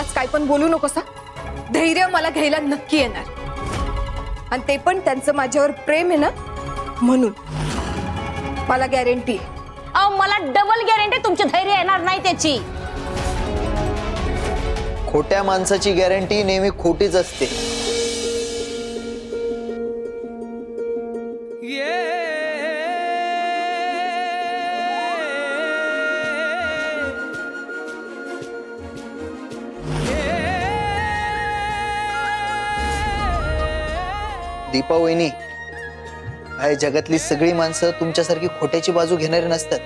आज काय पण बोलू नकोस हा. धैर्य मला घ्यायला नक्की येणार, आणि ते पण त्यांचं माझ्यावर प्रेम आहे ना म्हणून. मला गॅरंटी आहे. अहो मला डबल गॅरंटी तुमचे धैर्य येणार नाही त्याची. खोट्या माणसाची गॅरंटी नेहमी खोटीच असते. दीपा वहिनी, काय जगातली सगळी माणसं तुमच्यासारखी खोट्याची बाजू घेणारी नसतात.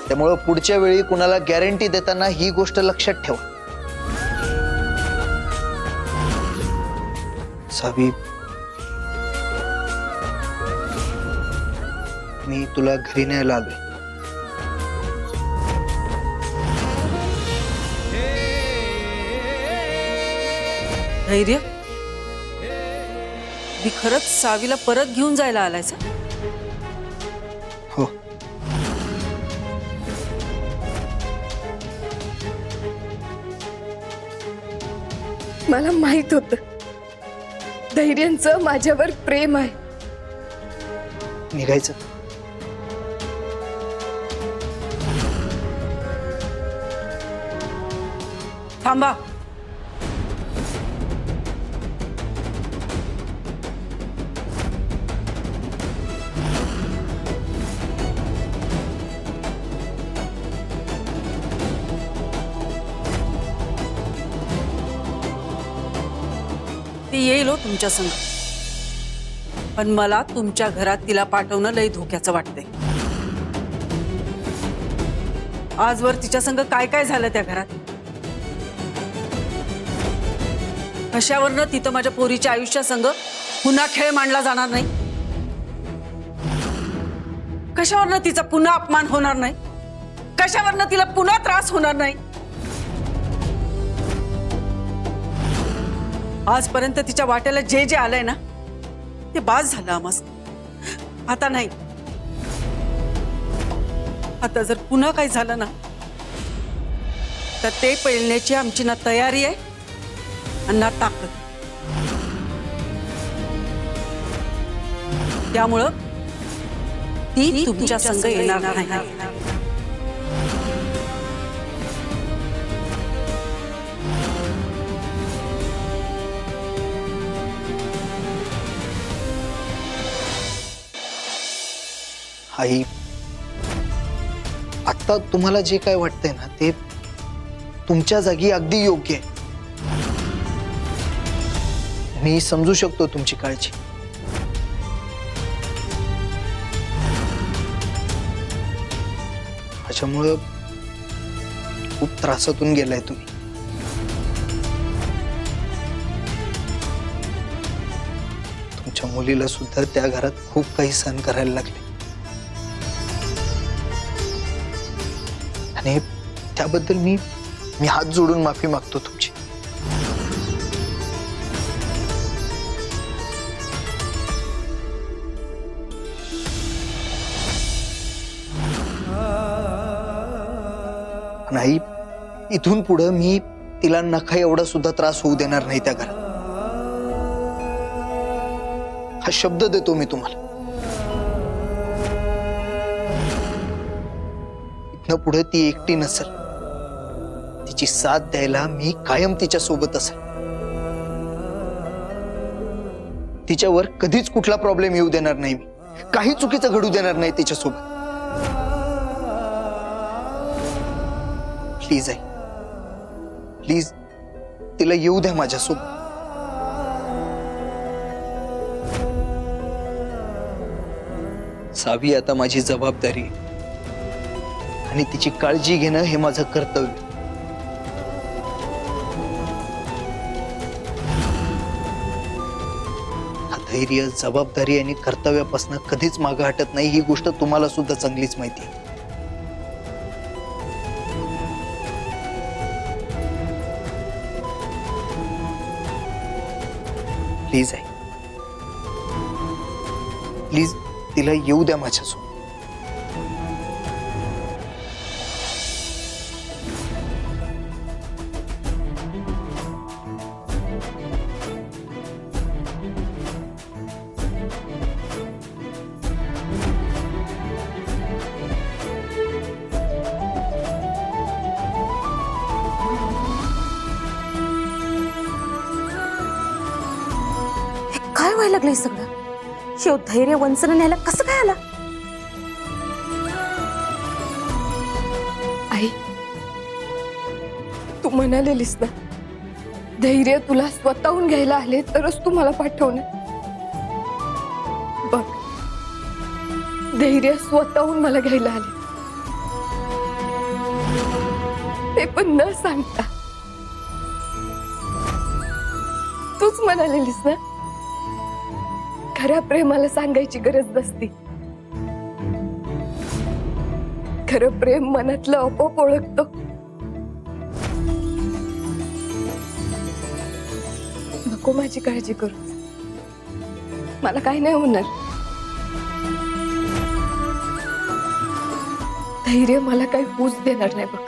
त्यामुळे पुढच्या वेळी कुणाला गॅरंटी देताना ही गोष्ट लक्षात ठेवा. सावी, मी तुला घरी न्यायला आलोय. धैर्य, मी खरंच सावीला परत घेऊन जायला आलायस? हो. मला माहित होतं धैर्यांचं माझ्यावर प्रेम आहे. निघायचं? थांबा. ती येईल हो तुमच्या संग, पण मला तुमच्या घरात तिला पाठवणं लई धोक्याचं वाटतंय. आजवर तिच्या संग काय काय झालं त्या घरात? कशावरनं तिथं माझ्या पोरीच्या आयुष्यासंग पुन्हा खेळ मांडला जाणार नाही? कशावरनं तिचा पुन्हा अपमान होणार नाही? कशावरनं तिला पुन्हा त्रास होणार नाही? आजपर्यंत तिच्या वाट्याला जे जे आलंय ना ते बास झालं आम्हास. आता नाही. आता जर पुन्हा काही झालं ना तर ते पेलण्याची आमची ना तयारी आहे आणि ना ताकद. त्यामुळं ती तुमच्या संग येणार नाही. आई, आता तुम्हाला जे काय वाटतंय ना ते तुमच्या जागी अगदी योग्य आहे. मी समजू शकतो तुमची काळजी. त्याच्यामुळं खूप त्रासातून गेलाय तुम्ही. तुमच्या मुलीला सुद्धा त्या घरात खूप काही सहन करायला लागले, आणि त्याबद्दल मी हात जोडून माफी मागतो तुमची. नाही, इथून पुढे मी तिला नका एवढा सुद्धा त्रास होऊ देणार नाही त्या घरात. हा शब्द देतो मी तुम्हाला. इथनं पुढे ती एकटी नसेल. तिची साथ द्यायला मी कायम तिच्या सोबत असेल. तिच्यावर कधीच कुठला प्रॉब्लेम येऊ देणार नाही मी. काही चुकीचं घडू देणार नाही तिच्यासोबत. प्लीज आहे, प्लीज तिला येऊ द्या माझ्यासोबत. सावी आता माझी जबाबदारी आहे, आणि तिची काळजी घेणं हे माझं कर्तव्य. धैर्य, जबाबदारी आणि कर्तव्यापासून कधीच मागे हटत नाही, ही गोष्ट तुम्हाला सुद्धा चांगलीच माहिती आहे. प्लीज आहे, प्लीज तिला येऊ द्या माझ्यासोबत. काय व्हायला लागलंय सगळं? शिव धैर्य वंचन न्यायला कसं काय आला? आई, तू म्हणालेलीस ना, धैर्य तुला स्वतःहून घ्यायला आले तरच तू मला पाठवणार. बघ, धैर्य स्वतःहून मला घ्यायला आले, ते पण न सांगता. तूच म्हणालेलीस ना, खऱ्या प्रेमाला सांगायची गरज नसती. खरं प्रेम मनातलं आपोआप ओळखतो. नको माझी काळजी करू, मला काही नाही होणार. धैर्य मला काही पूज देणार नाही बघ.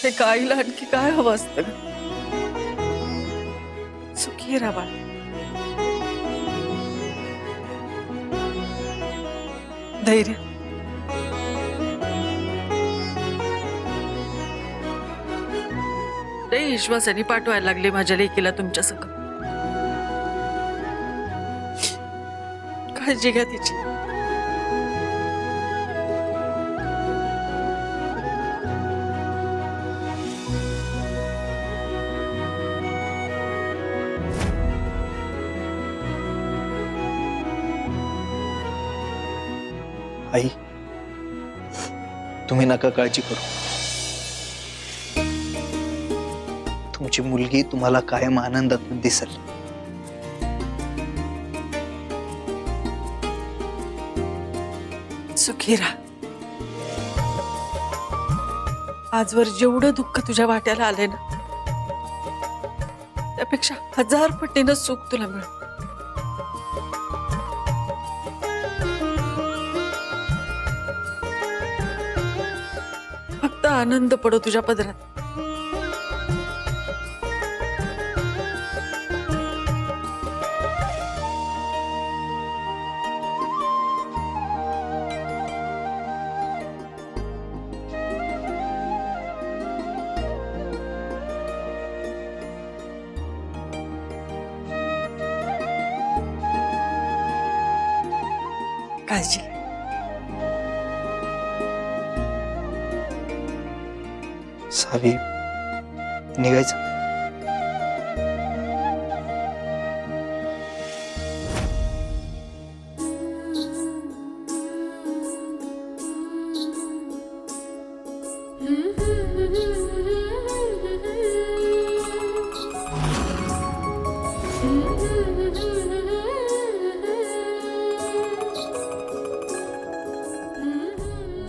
हे गाईला आणखी काय हवं असतं ग? सुखी राहा बाळ. धैर्य, लई विश्वासाने पाठवायला लागले माझ्या लेकीला तुमच्या सगळं. काळजी घ्या तिची. आई, तुम्ही नका काळजी करू. तुमची मुलगी तुम्हाला कायम आनंदात दिसेल. सुखी राहा. आजवर जेवढं दुःख तुझ्या वाट्याला आलंय ना, त्यापेक्षा 1000 पटीनं सुख तुला मिळेल. फक्त आनंद पडो तुझ्या पदरात. काळजी घे. सावी, निघायचं.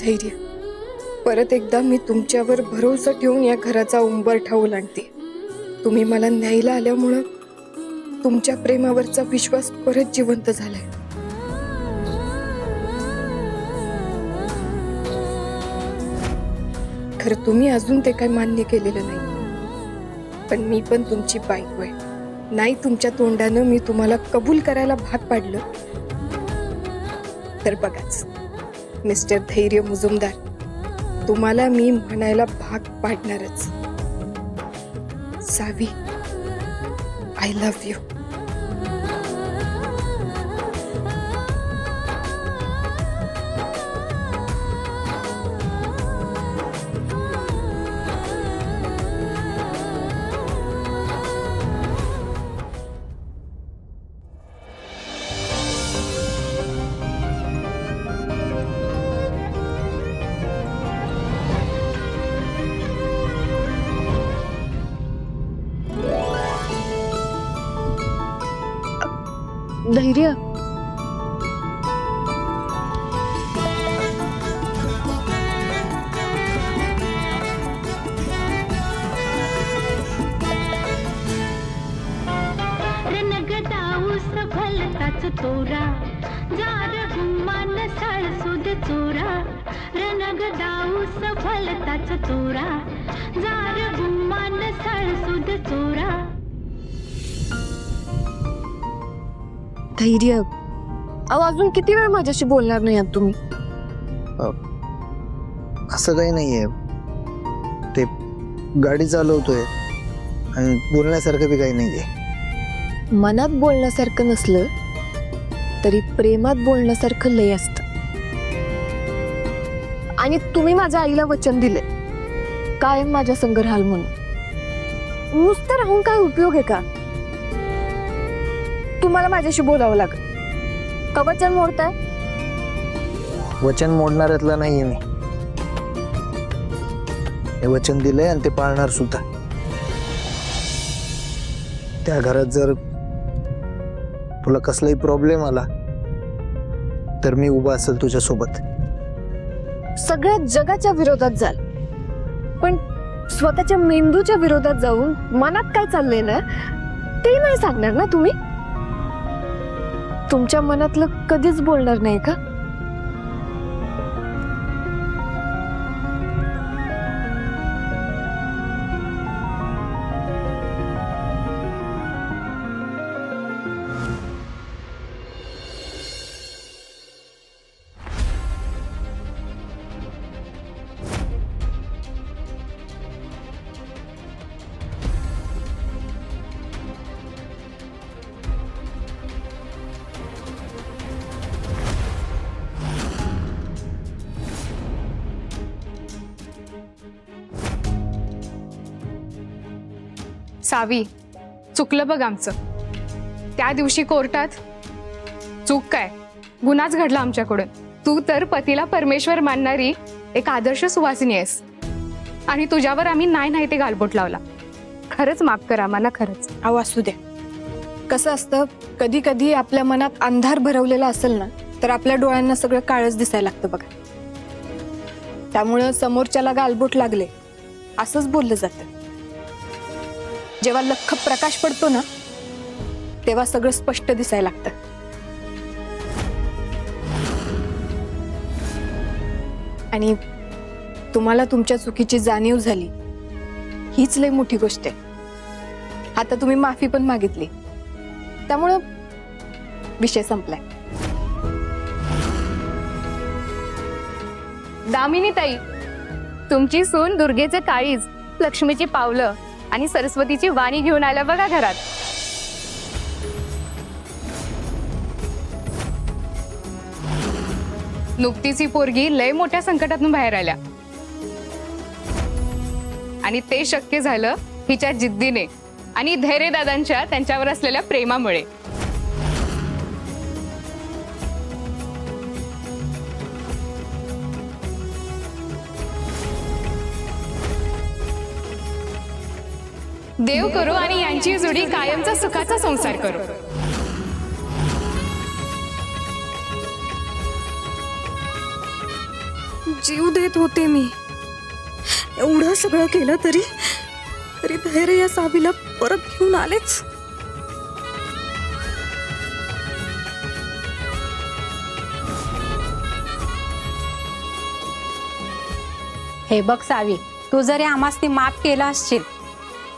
धैर्य, परत एकदा मी तुमच्यावर भरोसा ठेवून या घराचा उंबरठा ओलांडते. तुम्ही मला न्यायला आल्यामुळं तुमच्या प्रेमावरचा विश्वास परत जिवंत झालाय. खरं तुम्ही अजून ते काही मान्य केलेलं नाही, पण मी पण तुमची बायको आहे. नाही तुमच्या तोंडानं मी तुम्हाला कबूल करायला भाग पाडलं तर बघाच मिस्टर धैर्य मुजुमदार, तुम्हाला मी म्हणायला भाग पाडणारच. सावी, आय लव्ह यू. धैर्य, भलताच तोरा जार गुमान साळसुद चोरा रनग दाऊस भलताच तोरा जार गुमान साळसुद चोरा. धैर्य, अहो अजून किती वेळ माझ्याशी बोलणार नाही आहात तुम्ही? असं काही नाहीये. ते गाडी चालवतोय आणि बोलण्यासारखं बी काही नाहीये. मनात बोलण्यासारखं नसलं तरी प्रेमात बोलण्यासारखं लय असतं. आणि तुम्ही माझ्या आईला वचन दिले कायम माझ्या संग राहाल म्हणून. नुसतं राहून काय उपयोग आहे का? तुम्हाला माझ्याशी बोलावं लागेल. का वचन मोडताय? वचन मोडणाऱ्यातला नाहीये मी. हे वचन दिलंय आणि ते पाळणार सुद्धा. त्या घरात जर तुला कसलाही प्रॉब्लेम आला तर मी उभा असेल तुझ्या सोबत. सगळ्या जगाच्या विरोधात जाल पण स्वतःच्या मेंदूच्या विरोधात जाऊन मनात काय चाललंय ना ते नाही सांगणार ना तुम्ही? तुमच्या मनातलं कधीच बोलणार नाही का? सावी, चुकलं बघ आमचं. त्या दिवशी कोर्टात चूक काय, गुन्हाच घडला आमच्याकडून. तू तर पतीला परमेश्वर मानणारी एक आदर्श सुवासिनी आहेस आणि तुझ्यावर आम्ही नाही ते गालबोट लावला. खरंच माफ कर आम्हाला, खरंच. अहो असू दे. कसं असतं, कधी कधी आपल्या मनात अंधार भरवलेला असेल ना तर आपल्या डोळ्यांना सगळं काळच दिसायला लागतं बघा. त्यामुळं समोरच्याला गालबोट लागले असंच बोललं जातं. जेव्हा लख्ख प्रकाश पडतो ना तेव्हा सगळं स्पष्ट दिसायला लागतं. आणि तुम्हाला तुमच्या चुकीची जाणीव झाली हीच लय मोठी गोष्ट आहे. आता तुम्ही माफी पण मागितली त्यामुळं विषय संपलाय. दामिनी ताई, तुमची सून दुर्गेचे काळीज, लक्ष्मीची पावलं आणि सरस्वतीची वाणी घेऊन आल्या बघा घरात. नुकतीच ही पोरगी लय मोठ्या संकटातून बाहेर आल्या आणि ते शक्य झालं हिच्या जिद्दीने आणि धैर्यदादांच्या त्यांच्यावर असलेल्या प्रेमामुळे. देव करो आणि यांची जोडी कायमचा सुखाचा संसार करो. जीव देत होते मी. एवढं सगळं केलं तरी धैर्य या सावीला परत घेऊन आलेच. हे बघ सावी, तू जरी आम्हास ती माफ केलं असशील,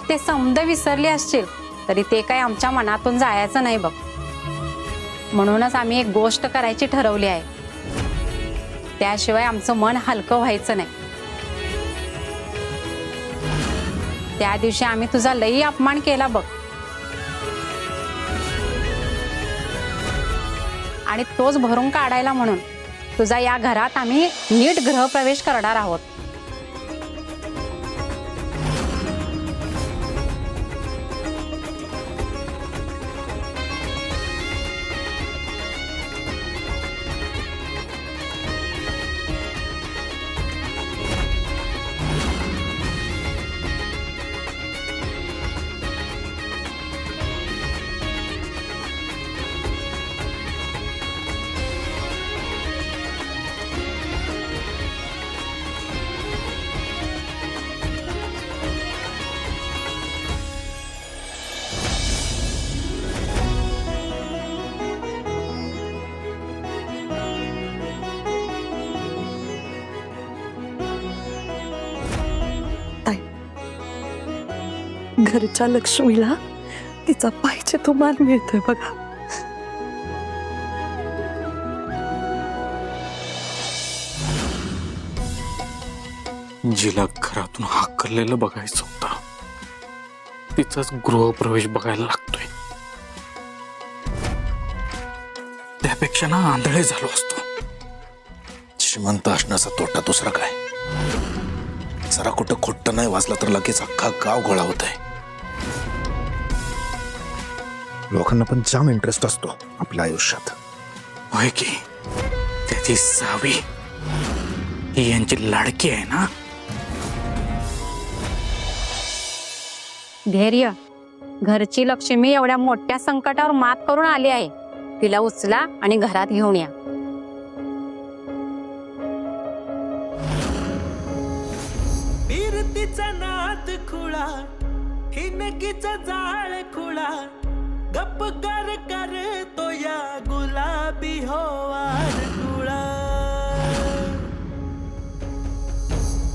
ते समद विसरले असशील तरी ते काही आमच्या मनातून जायचं नाही बघ. म्हणूनच आम्ही एक गोष्ट करायची ठरवली आहे. त्याशिवाय आमचं मन हलकं व्हायचं नाही. त्या दिवशी आम्ही तुझा लई अपमान केला बघ आणि तोच भरून काढायला म्हणून तुझा या घरात आम्ही नीट गृहप्रवेश करणार आहोत. घरच्या लक्ष्मीला तिचा पाहिजे तो मान मिळतोय बघा. जिला घरातून हाकललेलं बघायचं होतं तिचाच गृहप्रवेश बघायला लागतोय. त्यापेक्षा ना आंधळे झालो असतो. श्रीमंत असण्याचा तोटा दुसरा काय? जरा कुठं खोट्ट नाही वाचलं तर लगेच अख्खा गाव गोळा होत आहे. लोकांना पण जाम इंटरेस्ट असतो आपल्या आयुष्यात. होय की त्याची सावी ही यांची लाडकी आहे ना. धैर्य, घरची लक्ष्मी एवढ्या मोठ्या संकटावर मात करून आली आहे. तिला उचला आणि घरात घेऊन या. फिरतीचा नाद खुळा हिनकीचा जाळ खुळा गप्प कर कर तो या गुलाबी होवार खुळा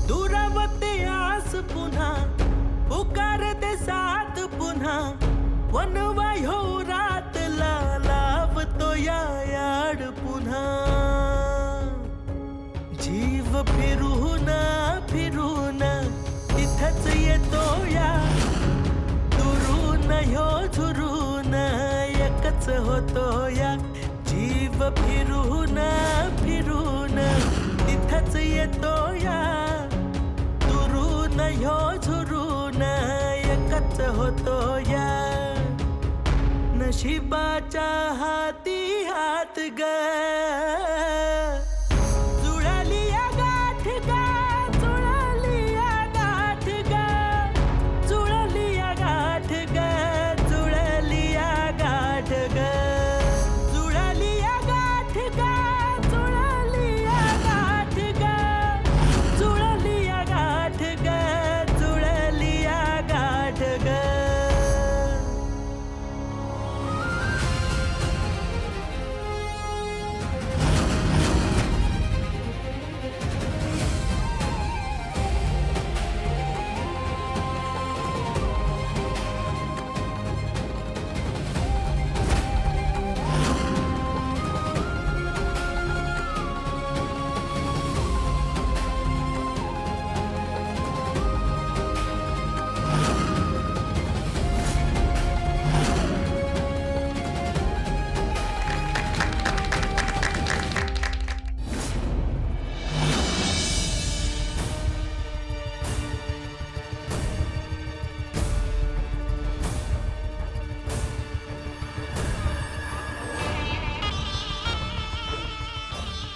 दुरावते आस पुन्हा पुकार दे साथ पुन्हा वनवा हो रात लावतो या याड पुन्हा जीव फिरून फिरून तिथंच येतो या दुरून ह्यो झुरून एकच होतो या जीव फिरून फिरून तिथंच येतो या दुरून ह्यो झुरून एकच होतो या नशिबाच्या हाती हात ग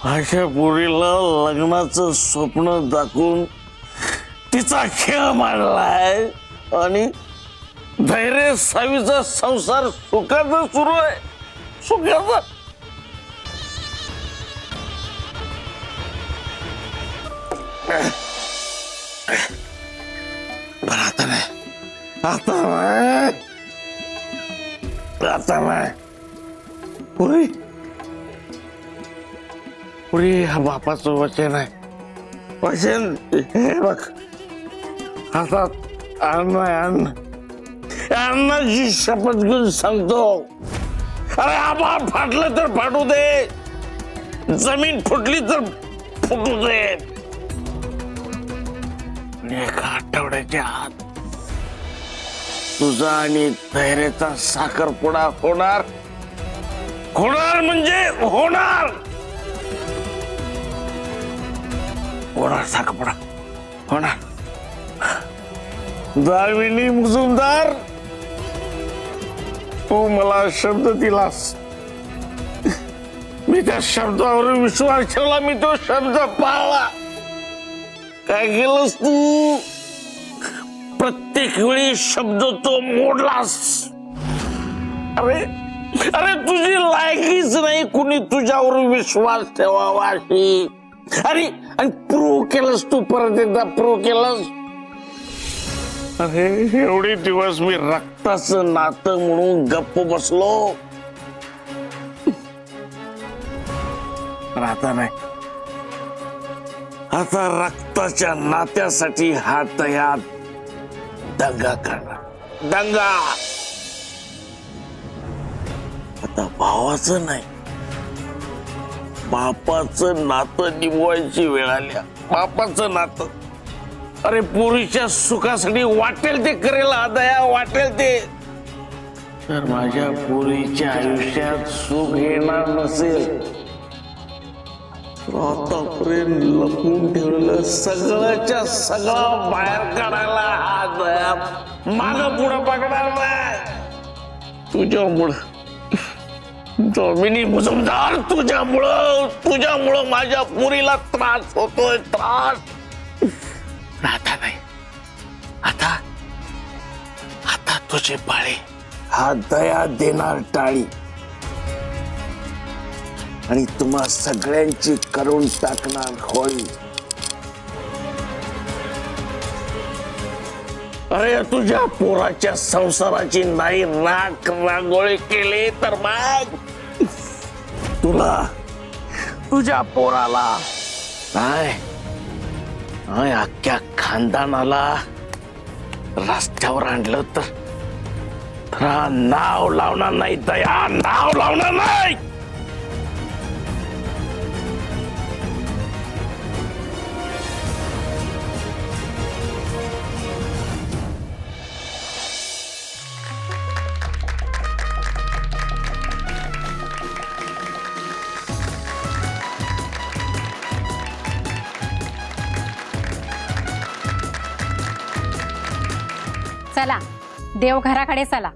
अशा पोरीला लग्नाचं स्वप्न दाखवून तिचा खेळ मांडलाय आणि धैर्य सावीचा संसार सुखाचा सुरू आहे. सुखाचा पण आता नाही, आता नाही, आता नाही. पुरी पुरी हा बापाचं वचन आहे. वचन हे बघ हातात अन्न आहे, अन्न. अन्नाची शपथ घेऊन सांगतो. अरे आभाळ फाटलं तर फाटू दे, जमीन फुटली तर फुटू दे. एका आठवड्याच्या आत तुझा आणि धैर्याचा साखरपुडा होणार. होणार म्हणजे होणार. होणार साखरपुडा होणार. दामिनी मुजुमदार, तू मला शब्द दिलास, मी त्या शब्दावर विश्वास ठेवला, मी तो शब्द पाळला. काय केलंस तू? प्रत्येक वेळी शब्द तो मोडलास. अरे अरे तुझी लायकीच नाही कुणी तुझ्यावर विश्वास ठेवावा अशी. अरे आणि प्रूव्ह केलंस तू, परत एकदा प्रूव्ह केलंस. अरे एवढे दिवस मी रक्ताचं नातं म्हणून गप्प बसलो, पण आता नाही. आता रक्ताच्या नात्यासाठी हात तयार दंगा करणार. दंगा आता भावाचं नाही, बापाचं नातं निभवायची वेळ आल्या. बापाचं नातं अरे पोरीच्या सुखासाठी वाटेल ते करेल हा दया, वाटेल ते. तर माझ्या पोरीच्या आयुष्यात सुख येणार नसेल तर आतापर्यंत लपून ठेवलेलं सगळ्याच्या सगळं बाहेर काढायला हा दया माग पुढं पकडणार नाही. तुझ्यामुळं जमिनी मुजुमदार, तुझ्यामुळं माझ्या पुरीला त्रास होतोय, त्रास. आता नाही, आता आता तुझे पाळे हा दया देणार टाळी आणि तुम्हा सगळ्यांची करून टाकणार होळी. अरे तुझ्या पोराच्या संसाराची नाही राख रांगोळी केली तर मग तुला, तुझ्या पोराला नाही अख्ख्या खानदानाला रस्त्यावर आणलं तर नाव लावणार नाही दया, नाव लावणार नाही. चला देवघराकडे चला.